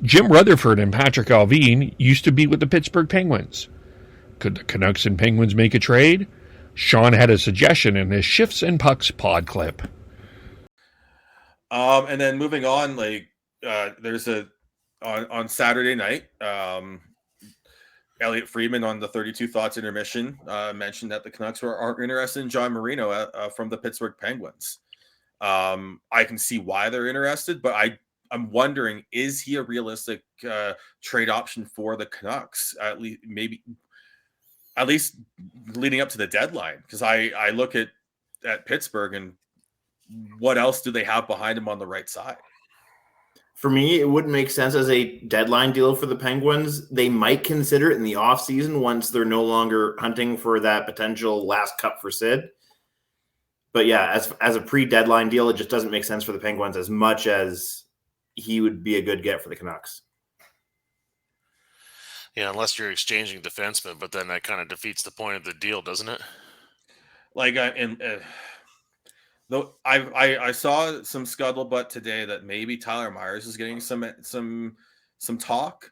Jim Rutherford and Patrick Alvin used to be with the Pittsburgh Penguins. Could the Canucks and Penguins make a trade? Sean had a suggestion in his Shifts and Pucks Podclip. And then moving on, there's on Saturday night, Elliot Friedman on the 32 Thoughts intermission mentioned that the Canucks are interested in John Marino from the Pittsburgh Penguins. I can see why they're interested, but I'm wondering, is he a realistic trade option for the Canucks? At least leading up to the deadline, because I look at Pittsburgh and what else do they have behind him on the right side? For me, it wouldn't make sense as a deadline deal for the Penguins. They might consider it in the offseason once they're no longer hunting for that potential last cup for Sid. But yeah, as a pre-deadline deal, it just doesn't make sense for the Penguins as much as he would be a good get for the Canucks. Yeah, unless you're exchanging defensemen, but then that kind of defeats the point of the deal, doesn't it? Though I saw some scuttlebutt today that maybe Tyler Myers is getting some talk.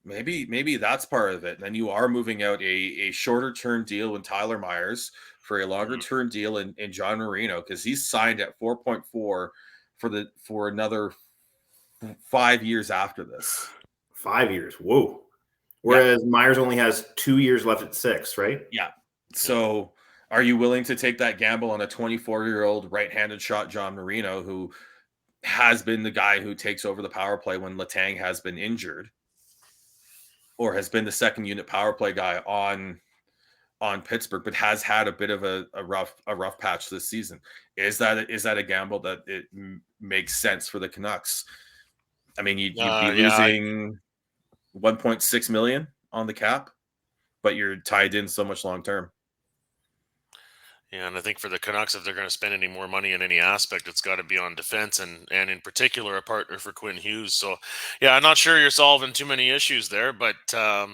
Maybe that's part of it. And then you are moving out a shorter term deal with Tyler Myers for a longer term deal in John Marino, because he's signed at 4.4 for another 5 years after this. 5 years, whoa! Whereas Myers only has 2 years left at 6, right? Yeah. So, are you willing to take that gamble on a 24-year-old right-handed shot John Marino, who has been the guy who takes over the power play when Letang has been injured, or has been the second unit power play guy on Pittsburgh, but has had a bit of a rough patch this season? Is that a gamble that it makes sense for the Canucks? I mean, you'd be losing $1.6 million on the cap, but you're tied in so much long term. Yeah, and I think for the Canucks, if they're going to spend any more money in any aspect, it's got to be on defense and in particular a partner for Quinn Hughes. So, yeah, I'm not sure you're solving too many issues there, but a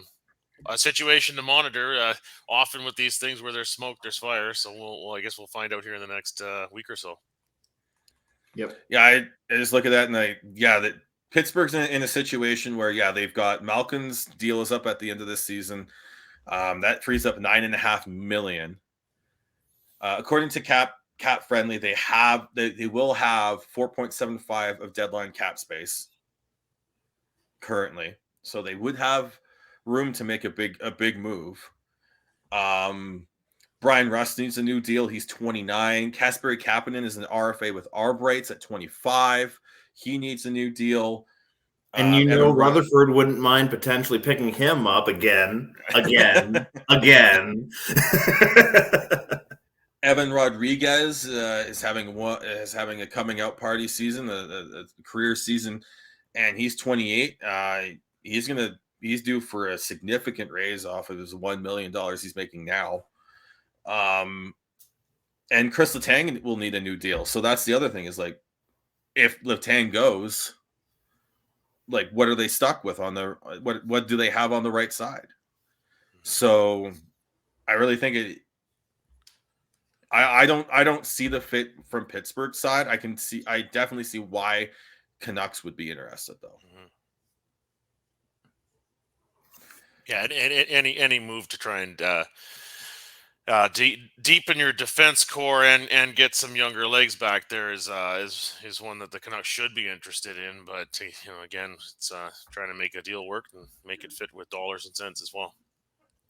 situation to monitor. Often with these things where there's smoke, there's fire. So I guess we'll find out here in the next week or so. Yep. Yeah, I just look at that and that Pittsburgh's in a situation where they've got Malkin's deal is up at the end of this season. That frees up $9.5 million. According to Cap Friendly, they will have 4.75 of deadline cap space currently, so they would have room to make a big move. Brian Rust needs a new deal. He's 29. Kasperi Kapanen is an RFA with Arbrights at 25. He needs a new deal. And Rutherford wouldn't mind potentially picking him up again. Evan Rodriguez is having a coming out party season, a career season, and he's 28. He's due for a significant raise off of his $1 million he's making now. And Chris Letang will need a new deal. So that's the other thing is if Letang goes, what are they stuck with on the what do they have on the right side? So I really think I don't see the fit from Pittsburgh's side. I definitely see why Canucks would be interested though. Yeah, and any move to try and deepen your defense core and get some younger legs back there is one that the Canucks should be interested in. But again, it's trying to make a deal work and make it fit with dollars and cents as well.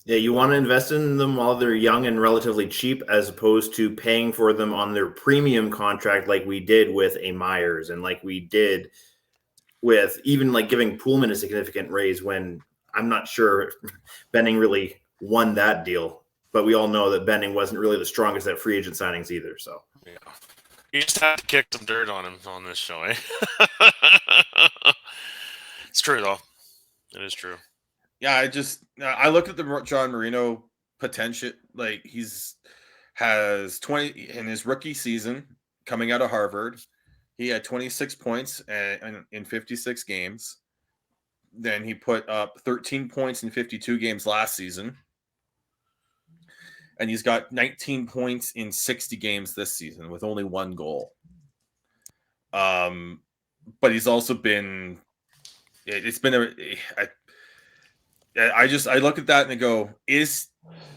Yeah, you want to invest in them while they're young and relatively cheap, as opposed to paying for them on their premium contract, like we did with a Myers and like we did with even giving Poolman a significant raise when I'm not sure Benning really won that deal. But we all know that Benning wasn't really the strongest at free agent signings either. So yeah, you just have to kick some dirt on him on this show, eh? It's true though. It is true. Yeah, I look at the John Marino potential. He's has 20 in his rookie season coming out of Harvard. He had 26 points in 56 games. Then he put up 13 points in 52 games last season. And he's got 19 points in 60 games this season with only one goal. But he's also been It's been I look at that and I go, is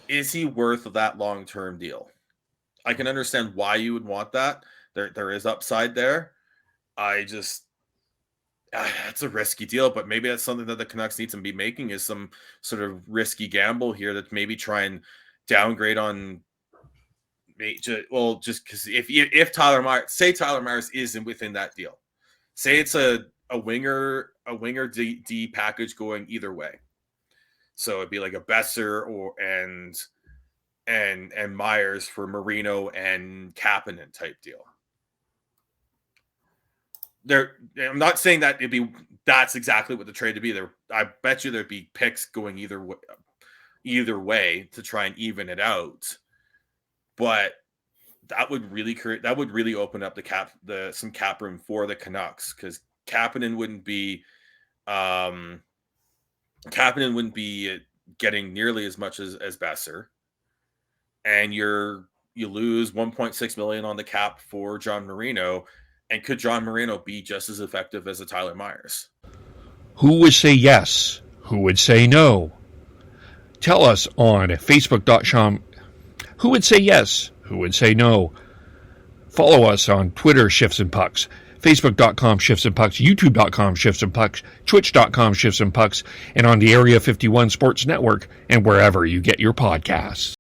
he worth that long-term deal? I can understand why you would want that. There is upside there. It's a risky deal, but maybe that's something that the Canucks need to be making, is some sort of risky gamble here, that maybe try and downgrade on. Well, just because if Tyler Myers isn't within that deal, say it's a winger D package going either way. So it'd be like a Boeser and Myers for Marino and Kapanen type deal. I'm not saying that that's exactly what the trade would be. I bet you there'd be picks going either way to try and even it out. But that would really open up some cap room for the Canucks, because Kapanen wouldn't be getting nearly as much as Boeser, and you lose $1.6 million on the cap for John Marino. And could John Marino be just as effective as a Tyler Myers? Who would say yes? Who would say no? Tell us on Facebook.com. Who would say yes? Who would say no? Follow us on Twitter, Shifts and Pucks, Facebook.com, Shifts and Pucks, YouTube.com, Shifts and Pucks, Twitch.com, Shifts and Pucks, and on the Area 51 Sports Network, and wherever you get your podcasts.